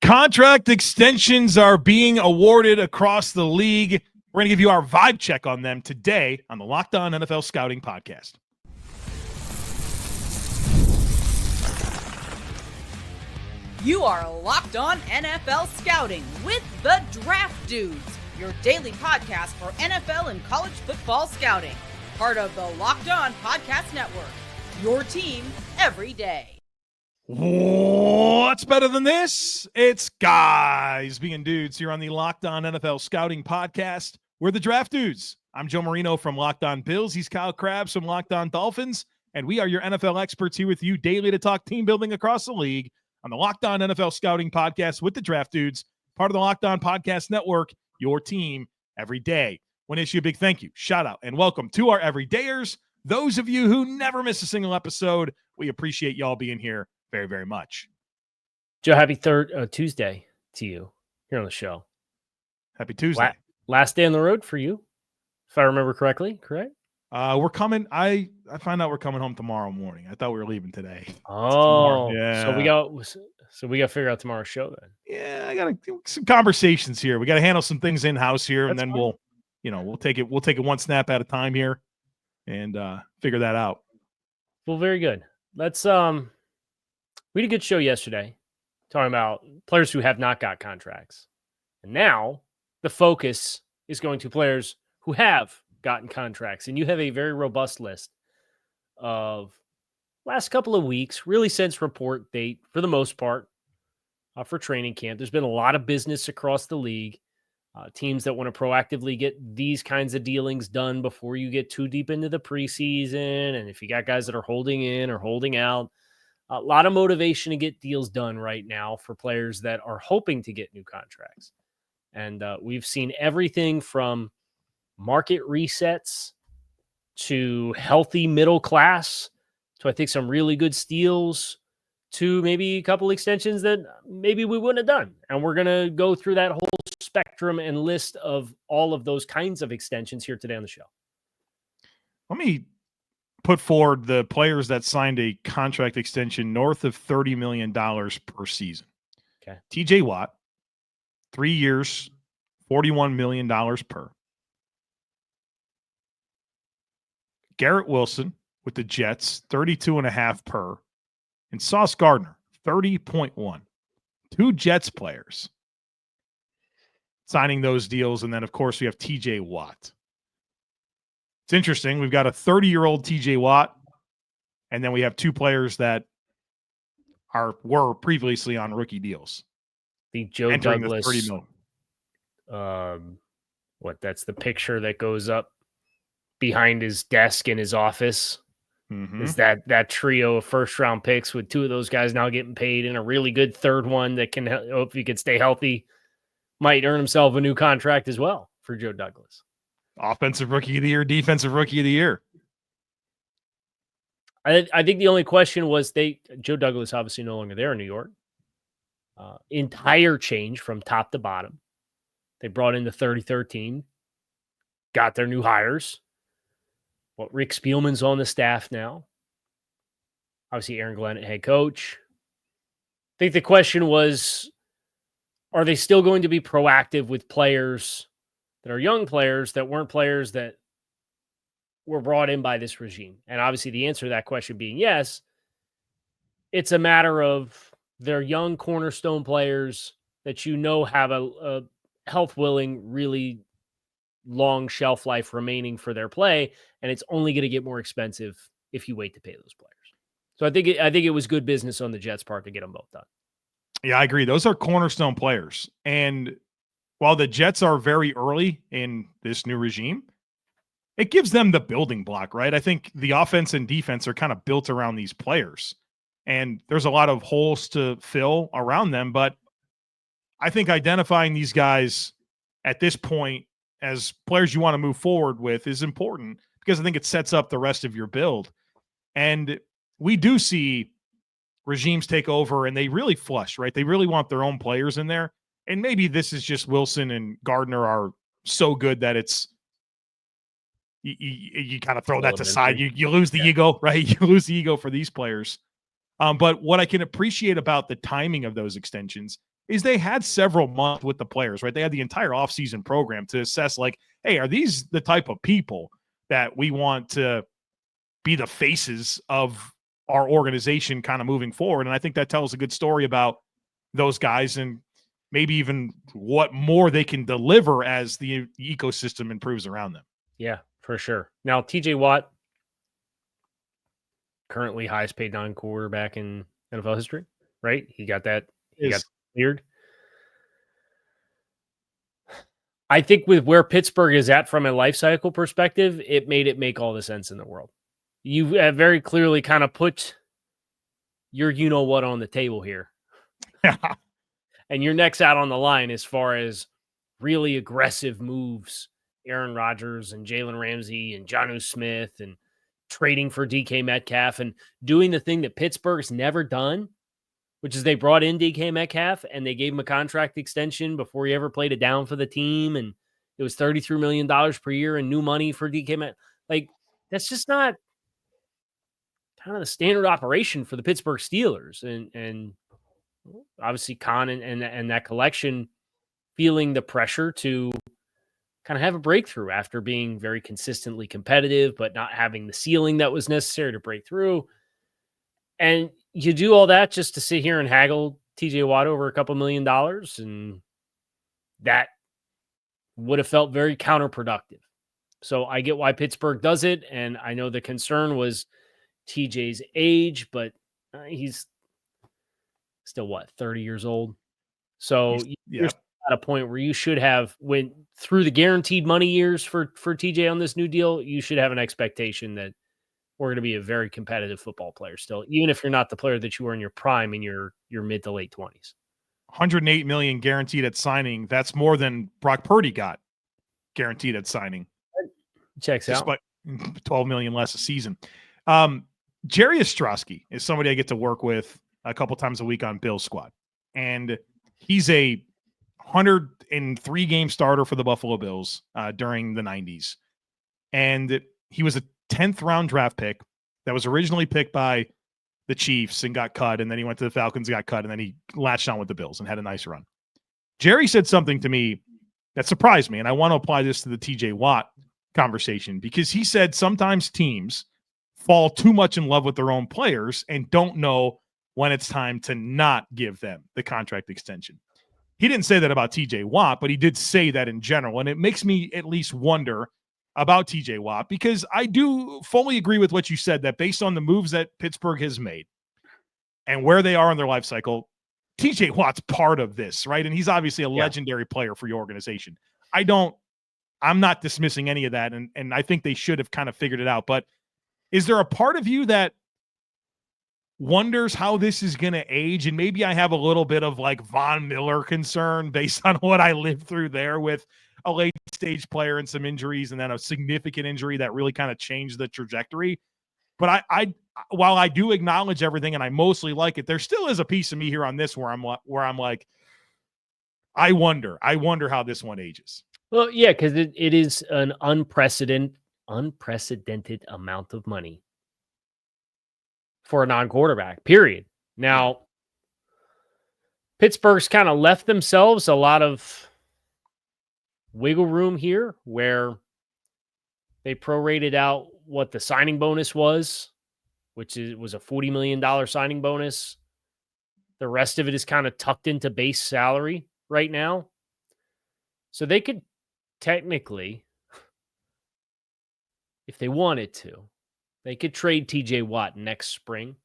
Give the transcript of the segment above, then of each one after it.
Contract extensions are being awarded across the league. We're going to give you our vibe check on them today on the Locked On NFL Scouting Podcast. You are Locked On NFL Scouting with the Draft Dudes, your daily podcast for NFL and college football scouting. Part of the Locked On Podcast Network, your team every day. What's better than this? It's guys being dudes here on the Locked On NFL Scouting Podcast. We're the Draft Dudes. I'm Joe Marino from Locked On Bills. He's Kyle Crabbs from Locked On Dolphins. And we are your NFL experts here with you daily to talk team building across the league on the Locked On NFL Scouting Podcast with the Draft Dudes, part of the Locked On Podcast Network, your team every day. Want to issue a big thank you, shout out, and welcome to our everydayers. Those of you who never miss a single episode, we appreciate y'all being here very, very much. Joe, happy Tuesday to you here on the show. Happy Tuesday. Last day on the road for you, if I remember correctly, correct? We're coming. I find out we're coming home tomorrow morning. I thought we were leaving today. Oh, yeah. So we got to figure out tomorrow's show then. Yeah, I got to do some conversations here. We got to handle some things in house here, and then fine. we'll take it one snap at a time here, and figure that out. Well, very good. Let's we had a good show yesterday talking about players who have not got contracts. And now the focus is going to players who have gotten contracts. And you have a very robust list of last couple of weeks, really since report date for the most part, for training camp. There's been a lot of business across the league. Teams that want to proactively get these kinds of dealings done before you get too deep into the preseason. And if you got guys that are holding in or holding out, a lot of motivation to get deals done right now for players that are hoping to get new contracts. And we've seen everything from market resets to healthy middle class to I think some really good steals to maybe a couple extensions that maybe we wouldn't have done. And we're going to go through that whole spectrum and list of all of those kinds of extensions here today on the show. Let me put forward the players that signed a contract extension north of $30 million per season. Okay. TJ Watt, 3 years, $41 million per. Garrett Wilson with the Jets, 32.5 per. And Sauce Gardner, 30.1. Two Jets players signing those deals. And then, of course, we have TJ Watt. It's interesting. We've got a 30-year-old TJ Watt, and then we have two players that were previously on rookie deals. The Joe entering Douglas, the 30 million. That's the picture that goes up behind his desk in his office. Mm-hmm. Is that trio of first-round picks with two of those guys now getting paid and a really good third one that can, if he could stay healthy, might earn himself a new contract as well for Joe Douglas. Offensive Rookie of the Year, Defensive Rookie of the Year. I think the only question was Joe Douglas obviously no longer there in New York. Entire change from top to bottom. They brought in the 33rd team, got their new hires. Rick Spielman's on the staff now. Obviously, Aaron Glenn, head coach. I think the question was, are they still going to be proactive with players that are young players that weren't players that were brought in by this regime? And obviously the answer to that question being yes, it's a matter of they're young cornerstone players that have a health-willing, really long shelf life remaining for their play, and it's only going to get more expensive if you wait to pay those players. So I think it was good business on the Jets' part to get them both done. Yeah, I agree. Those are cornerstone players. And while the Jets are very early in this new regime, it gives them the building block, right? I think the offense and defense are kind of built around these players. And there's a lot of holes to fill around them. But I think identifying these guys at this point as players you want to move forward with is important because I think it sets up the rest of your build. And we do see regimes take over and they really flush, right? They really want their own players in there. And maybe this is just Wilson and Gardner are so good that it's you kind of throw that to side. You lose the ego, right? You lose the ego for these players. But what I can appreciate about the timing of those extensions is they had several months with the players, right? They had the entire offseason program to assess, like, hey, are these the type of people that we want to be the faces of our organization kind of moving forward? And I think that tells a good story about those guys and maybe even what more they can deliver as the ecosystem improves around them. Yeah, for sure. Now, TJ Watt, currently highest paid non-quarterback in NFL history, right? He got cleared. I think with where Pittsburgh is at from a life cycle perspective, it made it make all the sense in the world. You have very clearly kind of put your you-know-what on the table here. And your neck's out on the line as far as really aggressive moves. Aaron Rodgers and Jalen Ramsey and Jonnu Smith and trading for DK Metcalf and doing the thing that Pittsburgh's never done, which is they brought in DK Metcalf and they gave him a contract extension before he ever played a down for the team. And it was $33 million per year and new money for DK Metcalf. Like, that's just not kind of the standard operation for the Pittsburgh Steelers. And obviously Khan and that collection feeling the pressure to kind of have a breakthrough after being very consistently competitive, but not having the ceiling that was necessary to break through. And you do all that just to sit here and haggle TJ Watt over a couple $1 million. And that would have felt very counterproductive. So I get why Pittsburgh does it. And I know the concern was TJ's age, but he's still 30 years old. So you're at a point where you should have went through the guaranteed money years for TJ on this new deal. You should have an expectation that we're going to be a very competitive football player still, even if you're not the player that you were in your prime in your mid to late 20s. $108 million guaranteed at signing. That's more than Brock Purdy got guaranteed at signing. Checks out. $12 million less a season. Jerry Ostrowski is somebody I get to work with a couple times a week on Bill's squad. And he's a 103 game starter for the Buffalo Bills during the 90s. And he was a 10th round draft pick that was originally picked by the Chiefs and got cut. And then he went to the Falcons, got cut. And then he latched on with the Bills and had a nice run. Jerry said something to me that surprised me. And I want to apply this to the TJ Watt conversation, because he said sometimes teams fall too much in love with their own players and don't know when it's time to not give them the contract extension. He didn't say that about TJ Watt, but he did say that in general. And it makes me at least wonder about TJ Watt, because I do fully agree with what you said, that based on the moves that Pittsburgh has made and where they are in their life cycle, TJ Watt's part of this, right? And he's obviously a legendary player for your organization. I'm not dismissing any of that. And I think they should have kind of figured it out. But is there a part of you that wonders how this is going to age? And maybe I have a little bit of like Von Miller concern based on what I lived through there with a late stage player and some injuries, and then a significant injury that really kind of changed the trajectory. But I while I do acknowledge everything and I mostly like it, there still is a piece of me here on this where I'm like, I wonder how this one ages. Well, yeah, because it is an unprecedented amount of money for a non-quarterback, period. Now, Pittsburgh's kind of left themselves a lot of wiggle room here, where they prorated out what the signing bonus was, which was a $40 million signing bonus. The rest of it is kind of tucked into base salary right now. So they could technically, if they wanted to, they could trade TJ Watt next spring.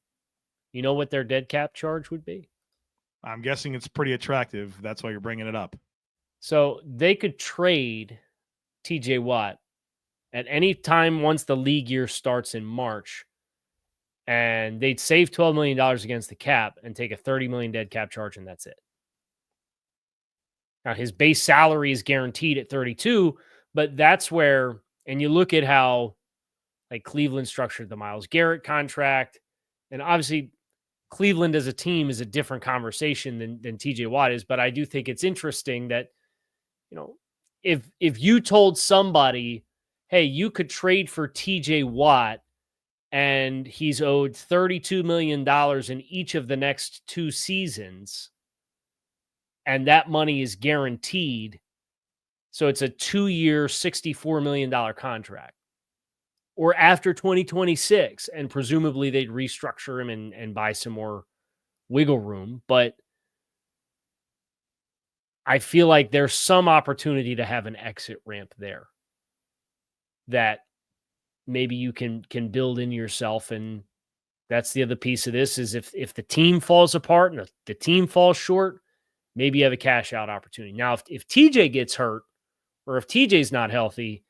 You know what their dead cap charge would be? I'm guessing it's pretty attractive. That's why you're bringing it up. So they could trade TJ Watt at any time once the league year starts in March, and they'd save $12 million against the cap and take a $30 million dead cap charge, and that's it. Now, his base salary is guaranteed at 32, but that's where, and you look at how like Cleveland structured the Myles Garrett contract, and obviously Cleveland as a team is a different conversation than TJ Watt is, but I do think it's interesting that, you know, if you told somebody, hey, you could trade for TJ Watt and he's owed $32 million in each of the next 2 seasons, and that money is guaranteed. So it's a 2-year, $64 million contract. Or after 2026, and presumably they'd restructure him and buy some more wiggle room. But I feel like there's some opportunity to have an exit ramp there that maybe you can build in yourself. And that's the other piece of this is if the team falls apart and the team falls short, maybe you have a cash out opportunity. Now, if TJ gets hurt or if TJ's not healthy,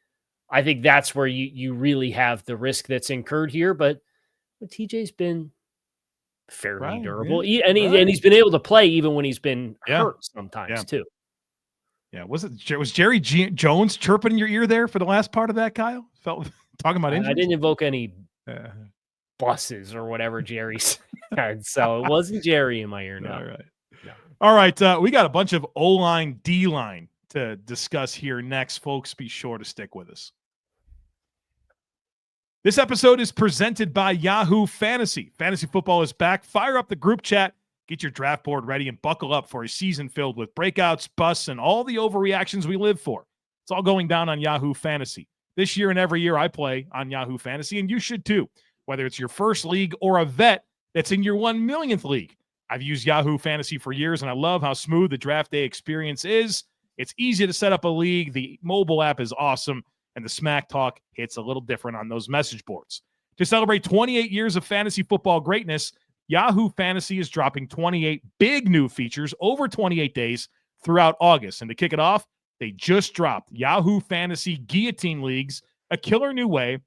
I think that's where you really have the risk that's incurred here. But TJ's been fairly durable. Yeah. And he's been able to play even when he's been hurt sometimes too. Yeah. Was Jerry Jones chirping in your ear there for the last part of that, Kyle? Felt talking about injuries? I didn't invoke any buses or whatever Jerry said. So it wasn't Jerry in my ear. No. All right. No. All right. We got a bunch of O-line, D-line to discuss here next, folks. Be sure to stick with us. This episode is presented by Yahoo Fantasy. Fantasy football is back. Fire up the group chat, get your draft board ready, and buckle up for a season filled with breakouts, busts, and all the overreactions we live for. It's all going down on Yahoo Fantasy. This year and every year I play on Yahoo Fantasy, and you should too. Whether it's your first league or a vet that's in your 1 millionth league. I've used Yahoo Fantasy for years, and I love how smooth the draft day experience is. It's easy to set up a league. The mobile app is awesome. And the smack talk hits a little different on those message boards. To celebrate 28 years of fantasy football greatness, Yahoo Fantasy is dropping 28 big new features over 28 days throughout August. And to kick it off, they just dropped Yahoo Fantasy Guillotine Leagues, a killer new way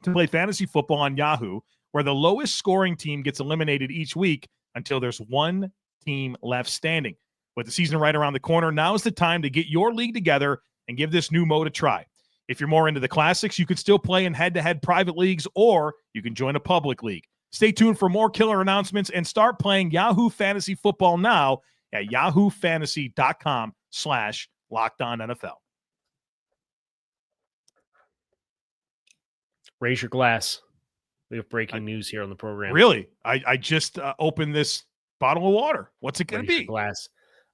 to play fantasy football on Yahoo, where the lowest scoring team gets eliminated each week until there's one team left standing. With the season right around the corner, now's the time to get your league together and give this new mode a try. If you're more into the classics, you could still play in head-to-head private leagues, or you can join a public league. Stay tuned for more killer announcements and start playing Yahoo Fantasy Football now at yahoofantasy.com/LockedOnNFL. Raise your glass. We have breaking news here on the program. Really? I just opened this bottle of water. What's it going to be? Glass.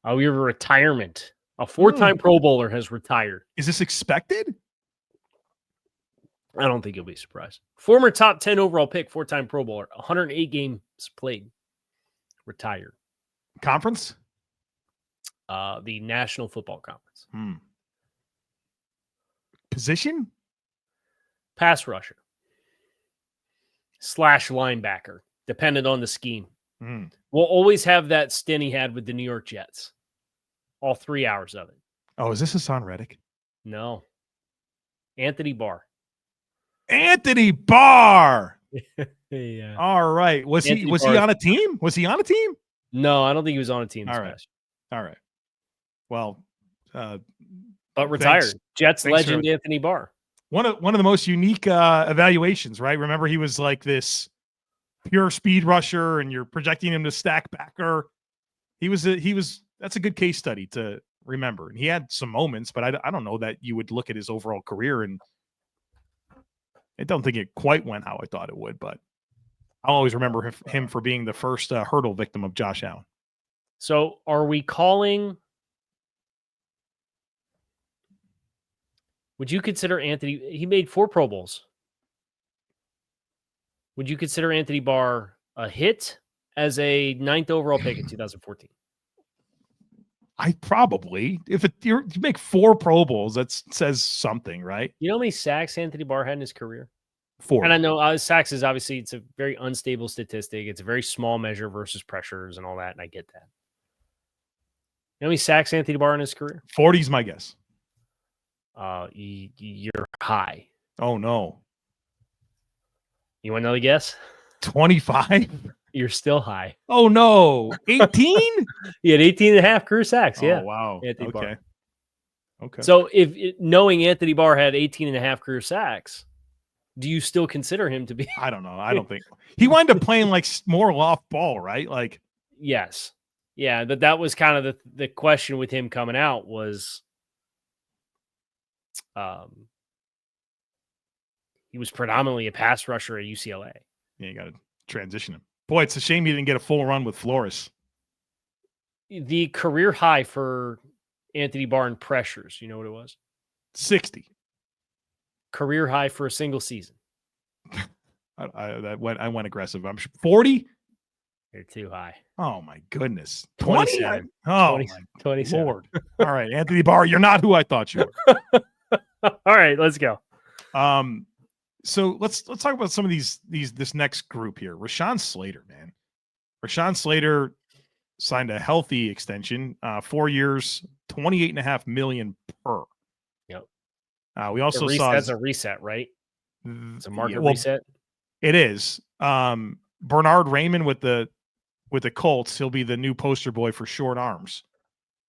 We have a retirement. A 4-time Pro Bowler has retired. Is this expected? I don't think you'll be surprised. Former top 10 overall pick, 4-time Pro Bowler, 108 games played, retired. Conference? The National Football Conference. Position? Pass rusher. / linebacker, dependent on the scheme. We'll always have that stint he had with the New York Jets. All 3 hours of it. Oh, is this Hassan Reddick? No. Anthony Barr. Anthony Barr. Yeah. All right. Was he on a team? Was he on a team? No, I don't think he was on a team. All right. Well, but retired. Thanks. Jets legend Anthony Barr. One of the most unique evaluations, right? Remember, he was like this pure speed rusher, and you're projecting him to stack backer. That's a good case study to remember. And he had some moments, but I don't know that you would look at his overall career, and I don't think it quite went how I thought it would, but I'll always remember him for being the first hurdle victim of Josh Allen. So are we calling? Would you consider Anthony? He made 4 Pro Bowls. Would you consider Anthony Barr a hit as a 9th overall pick in 2014? I probably, if you make 4 Pro Bowls, that says something, right? You know how many sacks Anthony Barr had in his carear? 4. And I know sacks is obviously, it's a very unstable statistic. It's a very small measure versus pressures and all that, and I get that. You know how many sacks Anthony Barr in his career? 40 is my guess. You're high. Oh, no. You want another guess? 25? You're still high. Oh, no. 18? He had 18 and a half career sacks. Yeah. Oh, wow. Anthony Barr. Okay. So knowing Anthony Barr had 18 and a half career sacks, do you still consider him to be? I don't know. I don't think he wound up playing like more off ball, right? Like, yes. Yeah. That was kind of the question with him coming out was, he was predominantly a pass rusher at UCLA. Yeah, you got to transition him. Boy, it's a shame he didn't get a full run with Flores. the career high for Anthony Barr in pressures, you know what it was? 60. Career high for a single season. I went aggressive. I'm 40. You're too high. Oh my goodness. 27. 20? Oh 20, my 27. Lord. All right, Anthony Barr, you're not who I thought you were. All right, let's go. So let's talk about some of this next group here. Rashawn Slater, man. Rashawn Slater signed a healthy extension, 4 years, $28.5 million per. Yep. We also saw that's a reset, right? It's a market reset. It is. Bernard Raymond with the Colts, he'll be the new poster boy for short arms.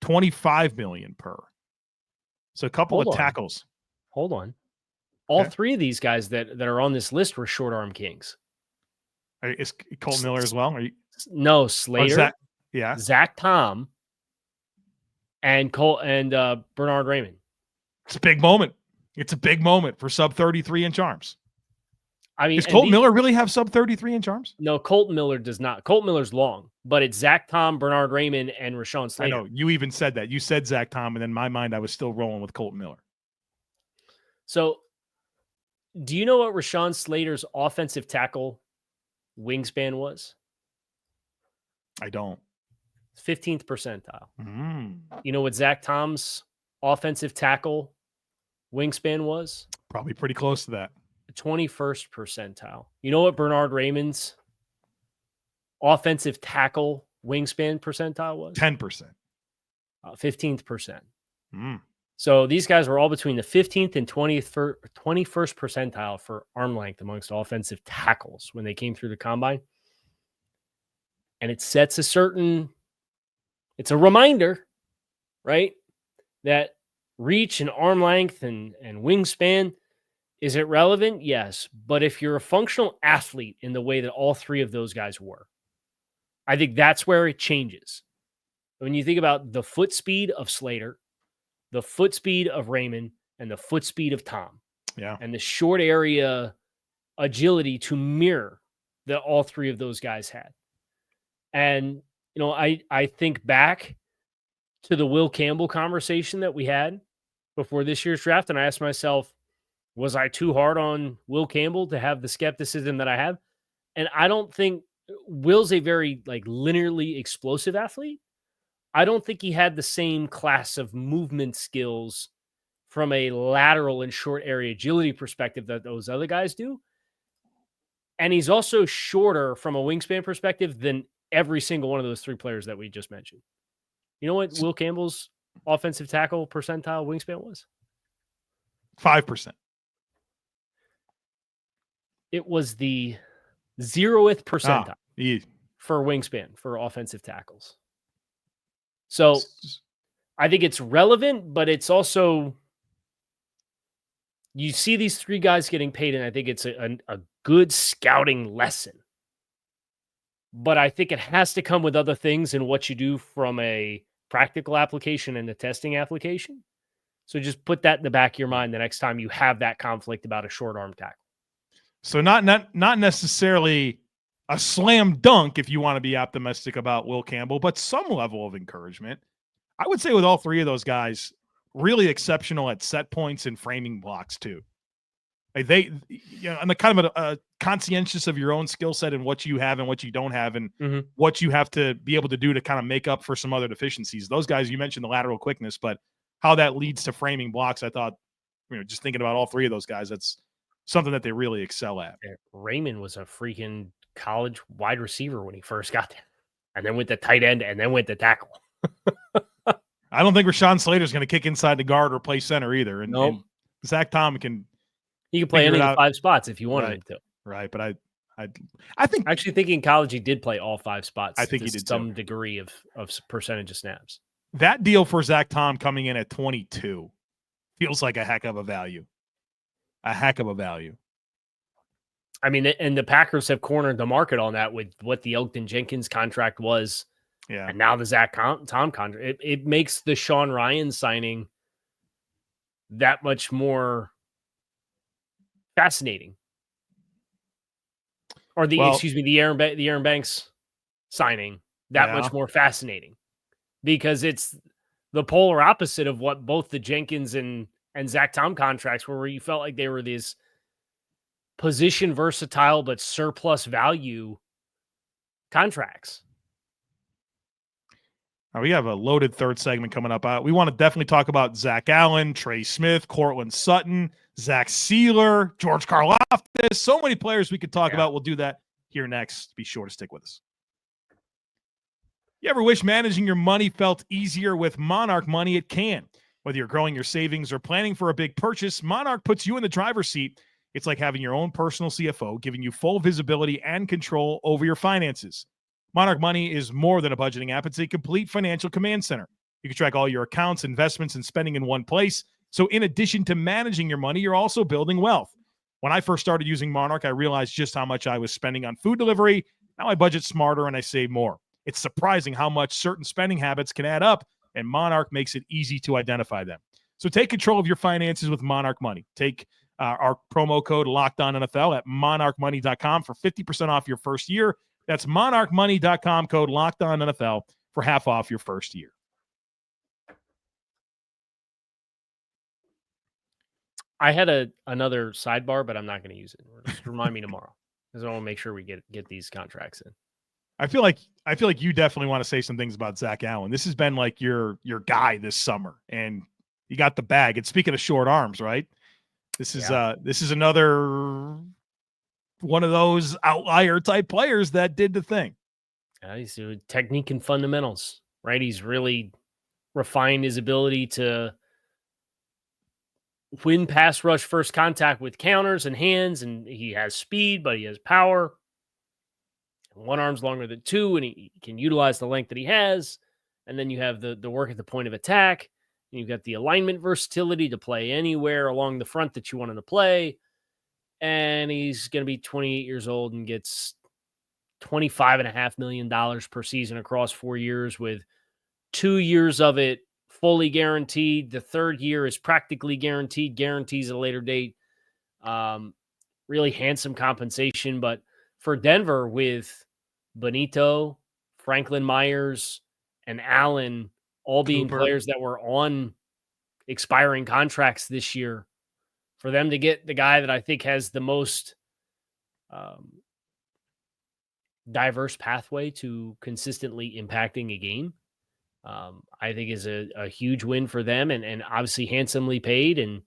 $25 million per. So a couple of tackles. Hold on. All three of these guys that are on this list were short arm kings. Is Colt Miller as well? No, Slater. Yeah. Zach Tom and Bernard Raymond. It's a big moment. It's a big moment for sub 33-inch arms. I mean, does Colt Miller really have sub 33-inch arms? No, Colt Miller does not. Colt Miller's long, but it's Zach Tom, Bernard Raymond, and Rashawn Slater. I know. You even said that. You said Zach Tom, and in my mind, I was still rolling with Colt Miller. So, do you know what Rashawn Slater's offensive tackle wingspan was? I don't. 15th percentile. You know what Zach Tom's offensive tackle wingspan was? Probably pretty close to that. 21st percentile. You know what Bernard Raymond's offensive tackle wingspan percentile was? 10%. 15th%. So these guys were all between the 15th and 21st percentile for arm length amongst offensive tackles when they came through the combine. And it sets it's a reminder, right? That reach and arm length and wingspan, is it relevant? Yes. But if you're a functional athlete in the way that all three of those guys were, I think that's where it changes. When you think about the foot speed of Slater, the foot speed of Raymond, and the foot speed of Tom. Yeah. And the short area agility to mirror that all three of those guys had. And, I think back to the Will Campbell conversation that we had before this year's draft, and I asked myself, was I too hard on Will Campbell to have the skepticism that I have? And I don't think Will's a very linearly explosive athlete. I don't think he had the same class of movement skills from a lateral and short area agility perspective that those other guys do. And he's also shorter from a wingspan perspective than every single one of those three players that we just mentioned. You know what Will Campbell's offensive tackle percentile wingspan was? 5%. It was the 0th percentile for wingspan for offensive tackles. So I think it's relevant, but it's also, you see these three guys getting paid, and I think it's a good scouting lesson. But I think it has to come with other things in what you do from a practical application and a testing application. So just put that in the back of your mind the next time you have that conflict about a short arm tackle. So not necessarily a slam dunk if you want to be optimistic about Will Campbell, but some level of encouragement. I would say with all three of those guys, really exceptional at set points and framing blocks too. They, and the kind of a conscientious of your own skill set and what you have and what you don't have and what you have to be able to do to kind of make up for some other deficiencies. Those guys, you mentioned the lateral quickness, but how that leads to framing blocks, I thought, just thinking about all three of those guys, that's something that they really excel at. Raymond was a freaking college wide receiver when he first got there, and then went to tight end, and then went to tackle. I don't think Rashawn Slater's going to kick inside the guard or play center either. And Zach Tom he can play any of the 5 spots if you wanted him to. Right, but I think actually think in college he did play all 5 spots. I think he did some degree of percentage of snaps. That deal for Zach Tom coming in at 22 feels like a heck of a value. A heck of a value. I mean, and the Packers have cornered the market on that with what the Elgton Jenkins contract was. Yeah. And now the Zach Tom contract. It makes the Sean Ryan signing that much more fascinating. Or the Aaron Banks signing that much more fascinating because it's the polar opposite of what both the Jenkins and Zach Tom contracts were, where you felt like they were these position versatile but surplus value contracts. We have a loaded third segment coming up. We want to definitely talk about Zach Allen, Trey Smith, Cortland Sutton, Zach Sealer, George Karlaftis. So many players we could talk about. We'll do that here next. Be sure to stick with us. You ever wish managing your money felt easier with Monarch Money? It can. Whether you're growing your savings or planning for a big purchase, Monarch puts you in the driver's seat. It's like having your own personal CFO, giving you full visibility and control over your finances. Monarch Money is more than a budgeting app. It's a complete financial command center. You can track all your accounts, investments, and spending in one place. So in addition to managing your money, you're also building wealth. When I first started using Monarch, I realized just how much I was spending on food delivery. Now I budget smarter and I save more. It's surprising how much certain spending habits can add up, and Monarch makes it easy to identify them. So take control of your finances with Monarch Money. Take our promo code LOCKEDONNFL at monarchmoney.com for 50% off your first year. That's monarchmoney.com, code LOCKEDONNFL for half off your first year. I had another sidebar, but I'm not going to use it. Just remind me tomorrow, because I want to make sure we get these contracts in. I feel like you definitely want to say some things about Zach Allen. This has been like your guy this summer, and you got the bag. And speaking of short arms, right? This is another one of those outlier type players that did the thing. He's doing technique and fundamentals, right? He's really refined his ability to win pass rush first contact with counters and hands, and he has speed, but he has power. One arm's longer than two, and he can utilize the length that he has. And then you have the work at the point of attack. And you've got the alignment versatility to play anywhere along the front that you want him to play. And he's going to be 28 years old and gets $25.5 million per season across 4 years, with 2 years of it fully guaranteed. The third year is practically guaranteed, guarantees at a later date. Really handsome compensation. But for Denver, with Benito, Franklin Myers, and Allen all being players that were on expiring contracts this year, for them to get the guy that I think has the most diverse pathway to consistently impacting a game, I think is a huge win for them, and obviously handsomely paid. And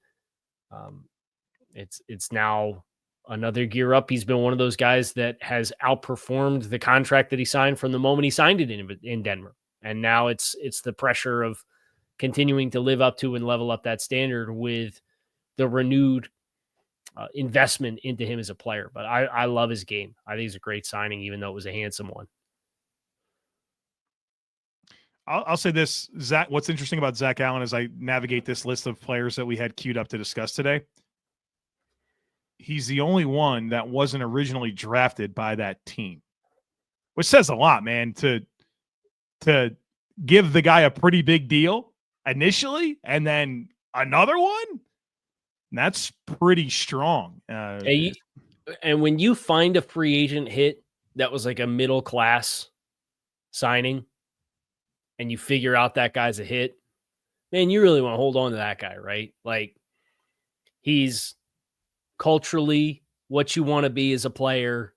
it's now another gear up. He's been one of those guys that has outperformed the contract that he signed from the moment he signed it in Denver. And now it's the pressure of continuing to live up to and level up that standard with the renewed investment into him as a player. But I love his game. I think he's a great signing, even though it was a handsome one. I'll say this, Zach. What's interesting about Zach Allen as I navigate this list of players that we had queued up to discuss today, he's the only one that wasn't originally drafted by that team, which says a lot, man, to give the guy a pretty big deal initially and then another one. That's pretty strong. And when you find a free agent hit that was like a middle class signing and you figure out that guy's a hit, man, you really want to hold on to that guy, right? Like, he's culturally what you want to be as a player.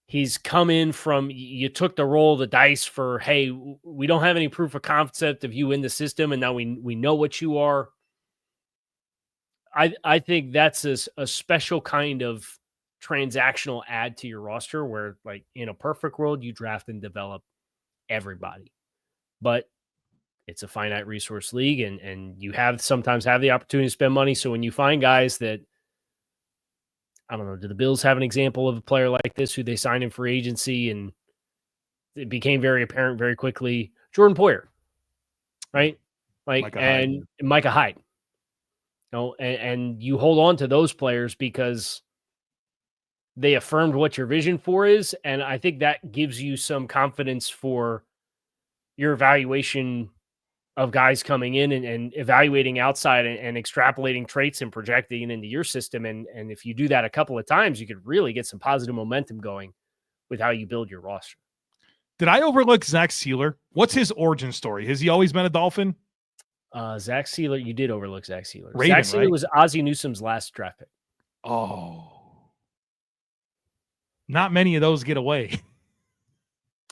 He's come in from, you took the roll of the dice for, hey, we don't have any proof of concept of you in the system, and now we know what you are. I think that's a special kind of transactional add to your roster where, like, in a perfect world, you draft and develop everybody. But it's a finite resource league, and you sometimes have the opportunity to spend money. So when you find guys that, I don't know, do the Bills have an example of a player like this who they signed in free agency and it became very apparent very quickly? Jordan Poyer, right? Micah Hyde. And you hold on to those players because they affirmed what your vision for is. And I think that gives you some confidence for your evaluation of guys coming in and evaluating outside and extrapolating traits and projecting it into your system. And if you do that a couple of times, you could really get some positive momentum going with how you build your roster. Did I overlook Zach Sealer? What's his origin story? Has he always been a Dolphin? Zach Sealer, you did overlook Zach Sealer. Raven, Zach Sealer right? was Ozzie Newsome's last draft pick. Oh. Not many of those get away.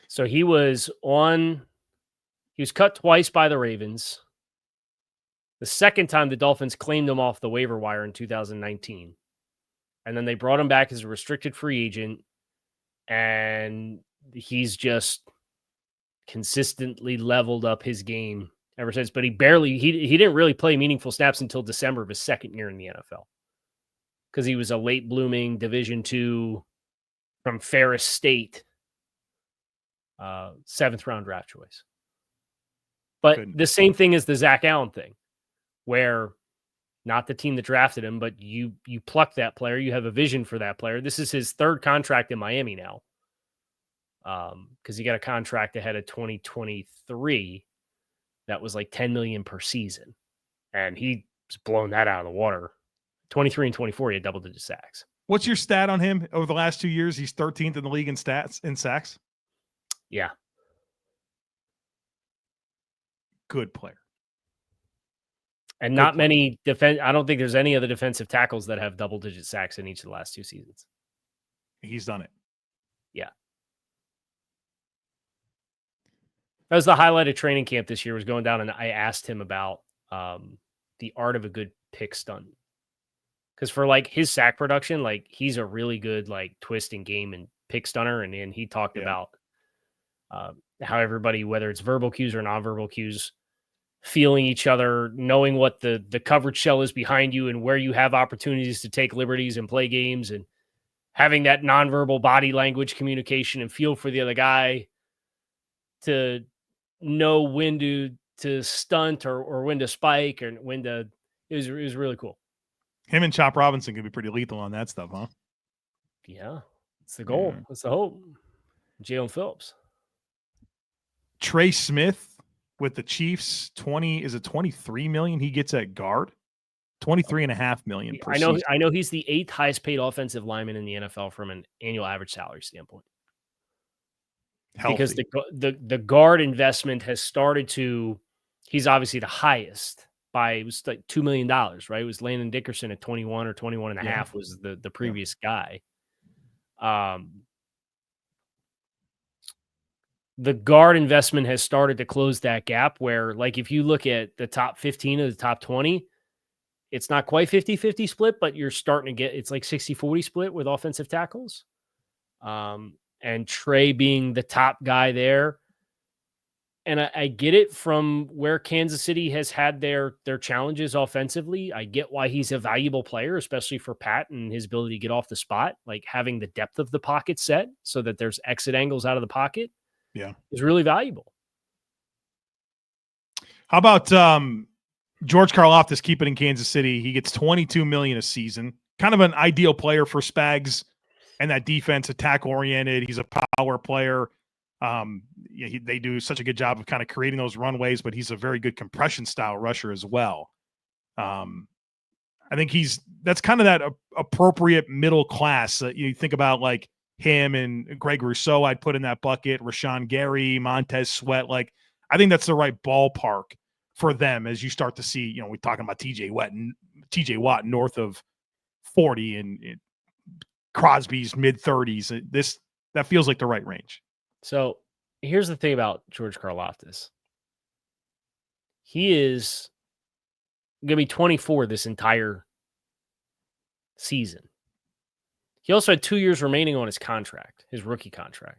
So he was cut twice by the Ravens. The second time the Dolphins claimed him off the waiver wire in 2019. And then they brought him back as a restricted free agent. And he's just consistently leveled up his game ever since. But he didn't really play meaningful snaps until December of his second year in the NFL. Because he was a late blooming Division II from Ferris State, 7th round draft choice. But the same thing as the Zach Allen thing, where not the team that drafted him, but you pluck that player. You have a vision for that player. This is his third contract in Miami now, because he got a contract ahead of 2023 that was like $10 million per season, and he's blown that out of the water. 23 and 24, he had double-digit sacks. What's your stat on him over the last 2 years? He's 13th in the league in sacks. Yeah. Good player. And not many I don't think there's any other defensive tackles that have double-digit sacks in each of the last 2 seasons. He's done it. Yeah. That was the highlight of training camp this year, was going down, and I asked him about the art of a good pick stunt. Because for like his sack production, like he's a really good like twist and game and pick stunner. And he talked about how everybody, whether it's verbal cues or nonverbal cues, feeling each other, knowing what the coverage shell is behind you and where you have opportunities to take liberties and play games, and having that nonverbal body language communication and feel for the other guy to know when to stunt or when to spike or when to. It was really cool. Him and Chop Robinson could be pretty lethal on that stuff, huh? Yeah, it's the goal. That's the hope. Jalen Phillips. Trey Smith with the Chiefs, 23 million he gets at guard? 23.5 million per season. I know he's the 8th highest paid offensive lineman in the NFL from an annual average salary standpoint. Healthy. Because the guard investment has started to, he's obviously the highest by, it was like $2 million, right? It was Landon Dickerson at 21 or 21 and a half was the previous guy. The guard investment has started to close that gap where, like, if you look at the top 15 of the top 20, it's not quite 50-50 split, but you're starting to get, it's like 60-40 split with offensive tackles. And Trey being the top guy there. And I get it from where Kansas City has had their challenges offensively. I get why he's a valuable player, especially for Pat and his ability to get off the spot, like having the depth of the pocket set so that there's exit angles out of the pocket. Yeah, is really valuable. How about George Karlaftis keeping in Kansas City? He gets $22 million a season. Kind of an ideal player for Spags and that defense, attack oriented. He's a power player. They do such a good job of kind of creating those runways, but he's a very good compression style rusher as well. I think that's kind of that appropriate middle class. You think about like him and Greg Rousseau, I'd put in that bucket, Rashawn Gary, Montez Sweat. Like, I think that's the right ballpark for them as you start to see, we're talking about TJ Watt north of 40 and Crosby's mid 30s. That feels like the right range. So here's the thing about George Karlaftis. He is going to be 24 this entire season. He also had 2 years remaining on his contract, his rookie contract.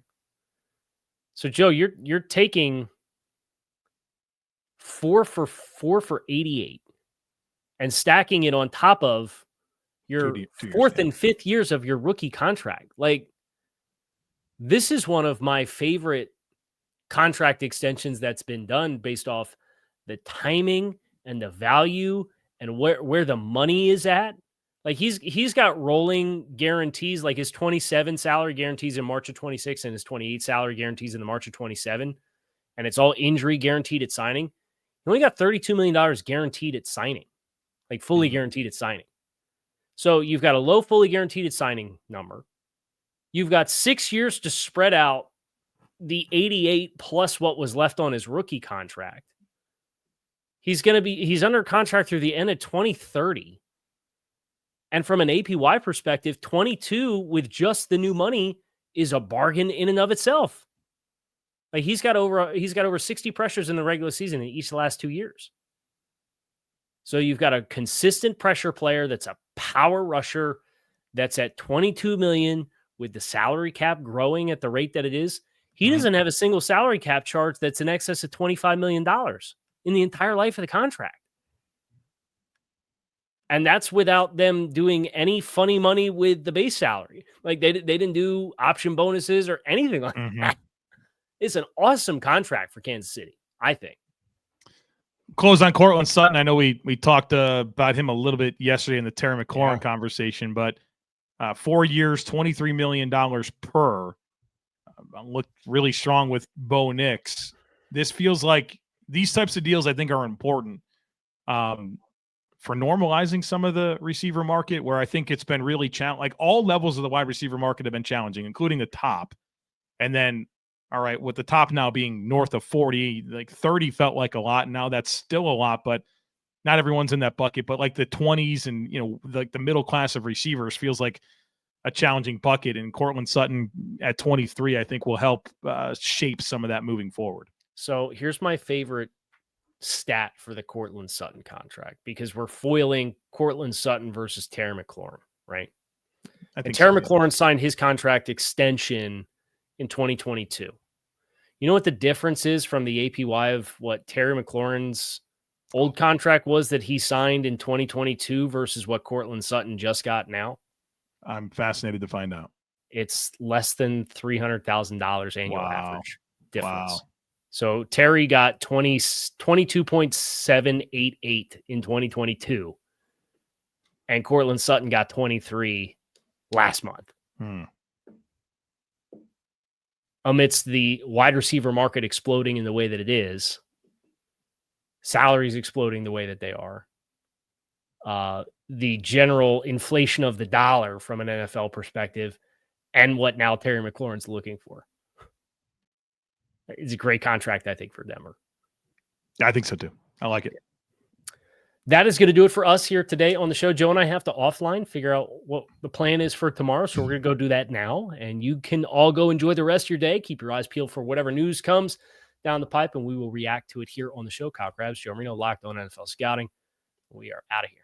So, Joe, you're taking 4 for 88 and stacking it on top of your 4th and 5th years of your rookie contract. Like, this is one of my favorite contract extensions that's been done based off the timing and the value and where the money is at. Like, he's got rolling guarantees, like his 27 salary guarantees in March of 26 and his 28 salary guarantees in the March of 27. And it's all injury guaranteed at signing. He only got $32 million guaranteed at signing, like fully guaranteed at signing. So you've got a low fully guaranteed at signing number. You've got 6 years to spread out the 88 plus what was left on his rookie contract. He's under contract through the end of 2030. And from an APY perspective, 22 with just the new money is a bargain in and of itself. Like he's got over 60 pressures in the regular season in each of the last 2 years. So you've got a consistent pressure player that's a power rusher that's at 22 million with the salary cap growing at the rate that it is. He doesn't have a single salary cap charge that's in excess of $25 million in the entire life of the contract. And that's without them doing any funny money with the base salary. Like they didn't do option bonuses or anything like that. It's an awesome contract for Kansas City, I think. Close on Courtland Sutton. I know we talked about him a little bit yesterday in the Terry McLaurin conversation, but 4 years, $23 million per. Looked really strong with Bo Nix. This feels like these types of deals I think are important for normalizing some of the receiver market, where I think it's been really challenging. Like all levels of the wide receiver market have been challenging, including the top. And then, all right, with the top now being north of 40, like 30 felt like a lot. And now that's still a lot, but not everyone's in that bucket. But like the 20s and, like the middle class of receivers feels like a challenging bucket. And Courtland Sutton at 23, I think will help shape some of that moving forward. So here's my favorite stat for the Courtland Sutton contract, because we're foiling Courtland Sutton versus Terry McLaurin, right? And Terry McLaurin signed his contract extension in 2022. You know what the difference is from the APY of what Terry McLaurin's old contract was that he signed in 2022 versus what Courtland Sutton just got now? I'm fascinated to find out. It's less than $300,000 annual average difference. Wow. So Terry got 22.788 in 2022, and Courtland Sutton got 23 last month. Amidst the wide receiver market exploding in the way that it is, salaries exploding the way that they are, the general inflation of the dollar from an NFL perspective, and what now Terry McLaurin's looking for. It's a great contract, I think, for Denver. I think so, too. I like it. That is going to do it for us here today on the show. Joe and I have to offline figure out what the plan is for tomorrow, so we're going to go do that now. And you can all go enjoy the rest of your day. Keep your eyes peeled for whatever news comes down the pipe, and we will react to it here on the show. Kyle Crabbs, Joe Marino, Locked On NFL Scouting. We are out of here.